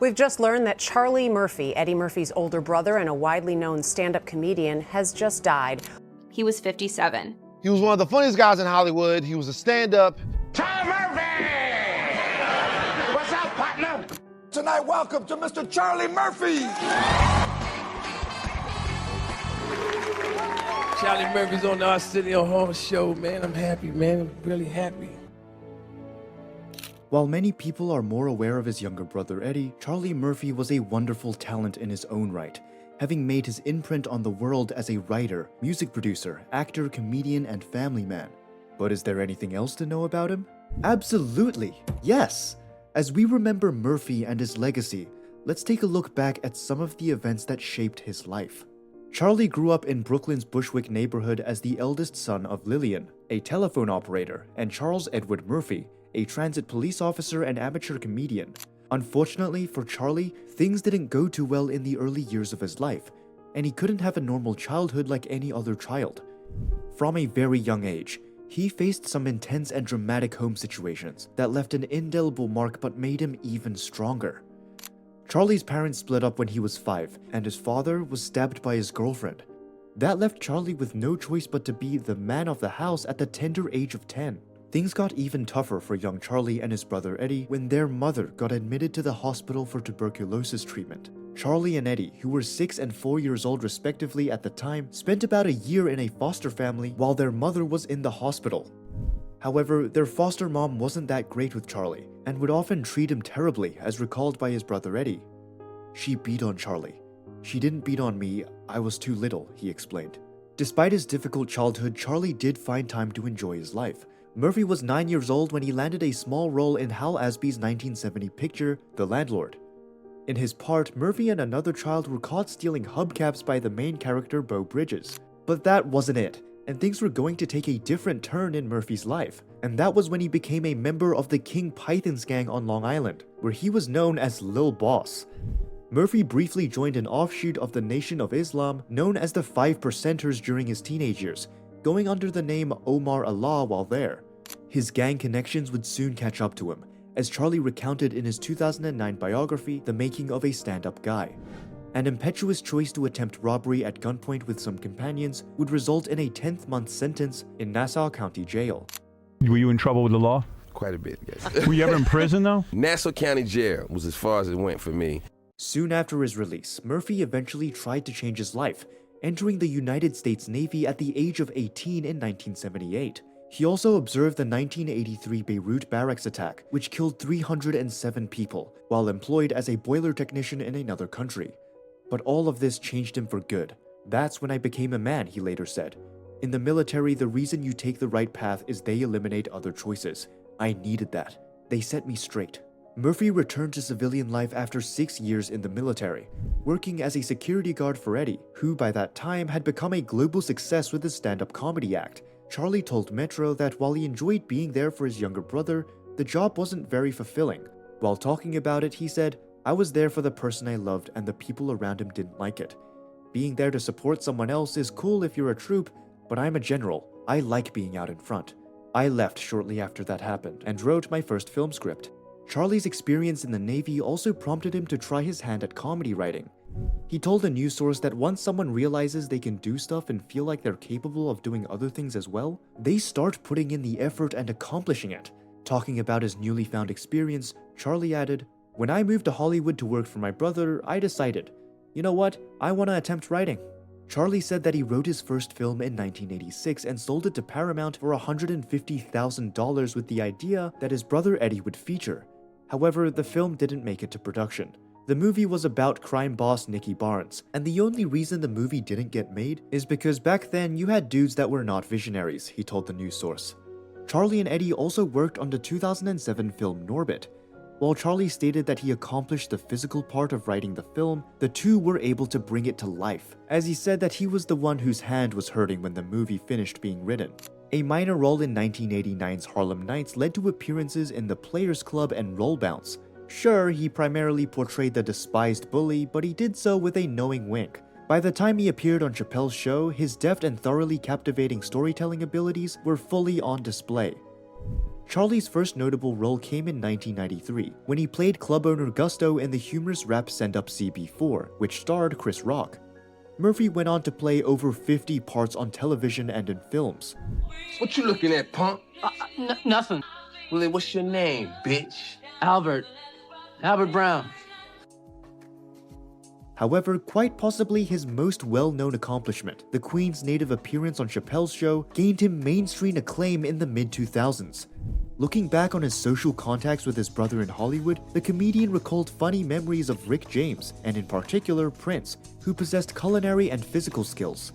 We've just learned that Charlie Murphy, Eddie Murphy's older brother and a widely known stand-up comedian, has just died. He was 57. He was one of the funniest guys in Hollywood. He was a stand-up. Charlie Murphy! What's up, partner? Tonight, welcome to Mr. Charlie Murphy. Charlie Murphy's on the Arsenio Hall show, man. I'm happy, man. I'm really happy. While many people are more aware of his younger brother Eddie, Charlie Murphy was a wonderful talent in his own right, having made his imprint on the world as a writer, music producer, actor, comedian, and family man. But is there anything else to know about him? Absolutely, yes! As we remember Murphy and his legacy, let's take a look back at some of the events that shaped his life. Charlie grew up in Brooklyn's Bushwick neighborhood as the eldest son of Lillian, a telephone operator, and Charles Edward Murphy, a transit police officer and amateur comedian. Unfortunately for Charlie, things didn't go too well in the early years of his life, and he couldn't have a normal childhood like any other child. From a very young age, he faced some intense and dramatic home situations that left an indelible mark but made him even stronger. Charlie's parents split up when he was 5, and his father was stabbed by his girlfriend. That left Charlie with no choice but to be the man of the house at the tender age of 10. Things got even tougher for young Charlie and his brother Eddie when their mother got admitted to the hospital for tuberculosis treatment. Charlie and Eddie, who were 6 and 4 years old respectively at the time, spent about a year in a foster family while their mother was in the hospital. However, their foster mom wasn't that great with Charlie and would often treat him terribly, as recalled by his brother Eddie. "She beat on Charlie. She didn't beat on me, I was too little," he explained. Despite his difficult childhood, Charlie did find time to enjoy his life. Murphy was 9 years old when he landed a small role in Hal Asby's 1970 picture, The Landlord. In his part, Murphy and another child were caught stealing hubcaps by the main character, Beau Bridges. But that wasn't it, and things were going to take a different turn in Murphy's life, and that was when he became a member of the King Python's gang on Long Island, where he was known as Lil Boss. Murphy briefly joined an offshoot of the Nation of Islam known as the 5 Percenters during his teenage years, going under the name Omar Allah while there. His gang connections would soon catch up to him, as Charlie recounted in his 2009 biography, The Making of a Stand-Up Guy. An impetuous choice to attempt robbery at gunpoint with some companions would result in a 10th-month sentence in Nassau County Jail. Were you in trouble with the law? Quite a bit, yes. Were you ever in prison, though? Nassau County Jail was as far as it went for me. Soon after his release, Murphy eventually tried to change his life, entering the United States Navy at the age of 18 in 1978. He also observed the 1983 Beirut barracks attack, which killed 307 people, while employed as a boiler technician in another country. But all of this changed him for good. "That's when I became a man," he later said. "In the military, the reason you take the right path is they eliminate other choices. I needed that. They set me straight." Murphy returned to civilian life after 6 years in the military, working as a security guard for Eddie, who by that time had become a global success with his stand-up comedy act. Charlie told Metro that while he enjoyed being there for his younger brother, the job wasn't very fulfilling. While talking about it, he said, "I was there for the person I loved and the people around him didn't like it. Being there to support someone else is cool if you're a troop, but I'm a general. I like being out in front." I left shortly after that happened and wrote my first film script. Charlie's experience in the Navy also prompted him to try his hand at comedy writing. He told a news source that once someone realizes they can do stuff and feel like they're capable of doing other things as well, they start putting in the effort and accomplishing it. Talking about his newly found experience, Charlie added, "When I moved to Hollywood to work for my brother, I decided, you know what, I want to attempt writing." Charlie said that he wrote his first film in 1986 and sold it to Paramount for $150,000 with the idea that his brother Eddie would feature. However, the film didn't make it to production. The movie was about crime boss Nicky Barnes, and the only reason the movie didn't get made is because back then you had dudes that were not visionaries, he told the news source. Charlie and Eddie also worked on the 2007 film Norbit. While Charlie stated that he accomplished the physical part of writing the film, the two were able to bring it to life, as he said that he was the one whose hand was hurting when the movie finished being written. A minor role in 1989's Harlem Nights led to appearances in The Players Club and Roll Bounce. Sure, he primarily portrayed the despised bully, but he did so with a knowing wink. By the time he appeared on Chappelle's show, his deft and thoroughly captivating storytelling abilities were fully on display. Charlie's first notable role came in 1993, when he played club owner Gusto in the humorous rap send-up CB4, which starred Chris Rock. Murphy went on to play over 50 parts on television and in films. What you looking at, punk? Nothing. Well, then what's your name, bitch? Albert Brown. However, quite possibly his most well-known accomplishment, the Queen's native appearance on Chappelle's Show, gained him mainstream acclaim in the mid-2000s. Looking back on his social contacts with his brother in Hollywood, the comedian recalled funny memories of Rick James, and in particular Prince, who possessed culinary and physical skills.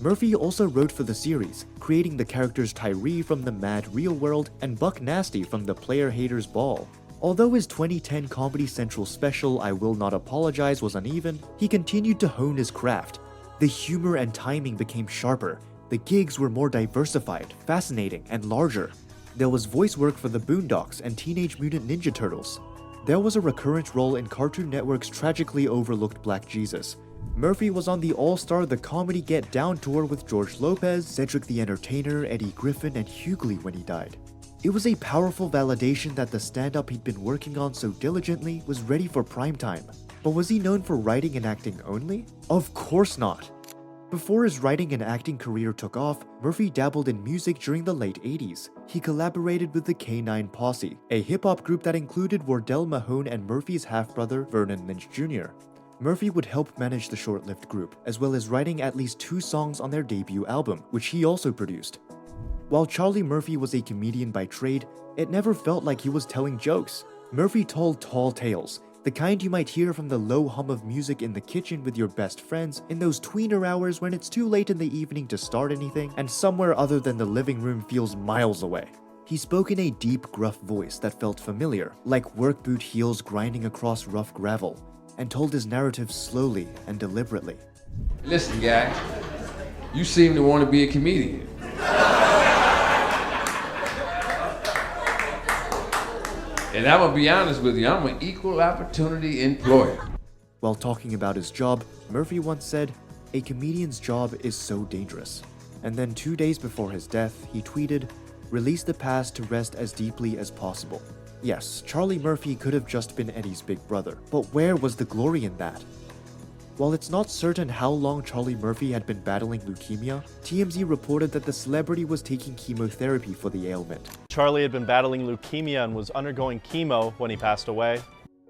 Murphy also wrote for the series, creating the characters Tyree from The Mad Real World and Buck Nasty from The Player Haters Ball. Although his 2010 Comedy Central special I Will Not Apologize was uneven, he continued to hone his craft. The humor and timing became sharper, the gigs were more diversified, fascinating, and larger. There was voice work for the Boondocks and Teenage Mutant Ninja Turtles. There was a recurrent role in Cartoon Network's tragically overlooked Black Jesus. Murphy was on the all-star The Comedy Get Down tour with George Lopez, Cedric the Entertainer, Eddie Griffin, and Hughley when he died. It was a powerful validation that the stand-up he'd been working on so diligently was ready for primetime. But was he known for writing and acting only? Of course not! Before his writing and acting career took off, Murphy dabbled in music during the late 80s. He collaborated with the K9 Posse, a hip-hop group that included Wardell Mahone and Murphy's half-brother Vernon Lynch Jr. Murphy would help manage the short-lived group, as well as writing at least 2 songs on their debut album, which he also produced. While Charlie Murphy was a comedian by trade, it never felt like he was telling jokes. Murphy told tall tales, the kind you might hear from the low hum of music in the kitchen with your best friends in those tweener hours when it's too late in the evening to start anything and somewhere other than the living room feels miles away. He spoke in a deep, gruff voice that felt familiar, like work boot heels grinding across rough gravel, and told his narrative slowly and deliberately. Listen, guy, you seem to want to be a comedian. And I'm gonna be honest with you, I'm an equal opportunity employer. While talking about his job, Murphy once said, "A comedian's job is so dangerous." And then 2 days before his death, he tweeted, "Release the past to rest as deeply as possible." Yes, Charlie Murphy could have just been Eddie's big brother, but where was the glory in that? While it's not certain how long Charlie Murphy had been battling leukemia, TMZ reported that the celebrity was taking chemotherapy for the ailment. Charlie had been battling leukemia and was undergoing chemo when he passed away.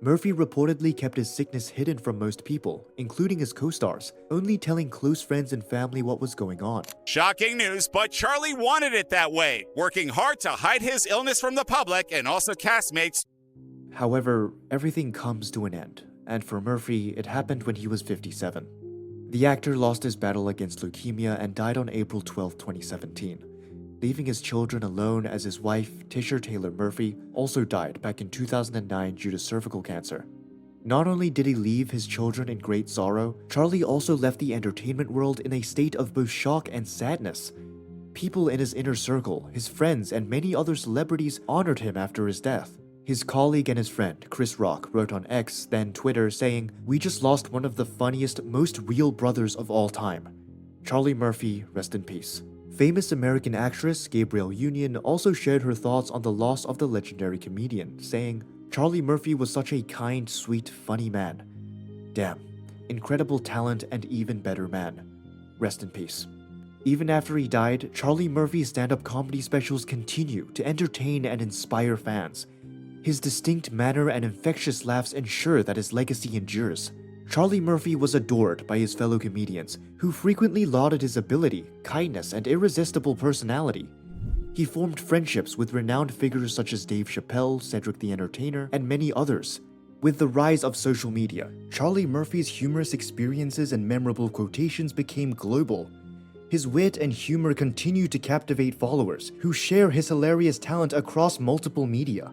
Murphy reportedly kept his sickness hidden from most people, including his co-stars, only telling close friends and family what was going on. Shocking news, but Charlie wanted it that way, working hard to hide his illness from the public and also castmates. However, everything comes to an end, and for Murphy, it happened when he was 57. The actor lost his battle against leukemia and died on April 12, 2017, leaving his children alone as his wife, Tisha Taylor Murphy, also died back in 2009 due to cervical cancer. Not only did he leave his children in great sorrow, Charlie also left the entertainment world in a state of both shock and sadness. People in his inner circle, his friends, and many other celebrities honored him after his death. His colleague and his friend, Chris Rock, wrote on X, then Twitter, saying, "We just lost one of the funniest, most real brothers of all time. Charlie Murphy, rest in peace." Famous American actress Gabrielle Union also shared her thoughts on the loss of the legendary comedian, saying, "Charlie Murphy was such a kind, sweet, funny man. Damn, incredible talent and even better man. Rest in peace." Even after he died, Charlie Murphy's stand-up comedy specials continue to entertain and inspire fans. His distinct manner and infectious laughs ensure that his legacy endures. Charlie Murphy was adored by his fellow comedians, who frequently lauded his ability, kindness, and irresistible personality. He formed friendships with renowned figures such as Dave Chappelle, Cedric the Entertainer, and many others. With the rise of social media, Charlie Murphy's humorous experiences and memorable quotations became global. His wit and humor continue to captivate followers who share his hilarious talent across multiple media.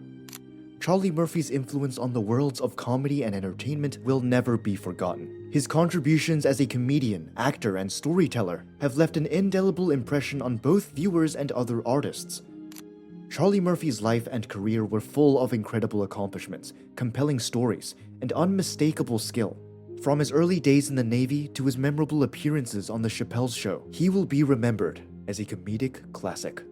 Charlie Murphy's influence on the worlds of comedy and entertainment will never be forgotten. His contributions as a comedian, actor, and storyteller have left an indelible impression on both viewers and other artists. Charlie Murphy's life and career were full of incredible accomplishments, compelling stories, and unmistakable skill. From his early days in the Navy to his memorable appearances on The Chappelle's Show, he will be remembered as a comedic classic.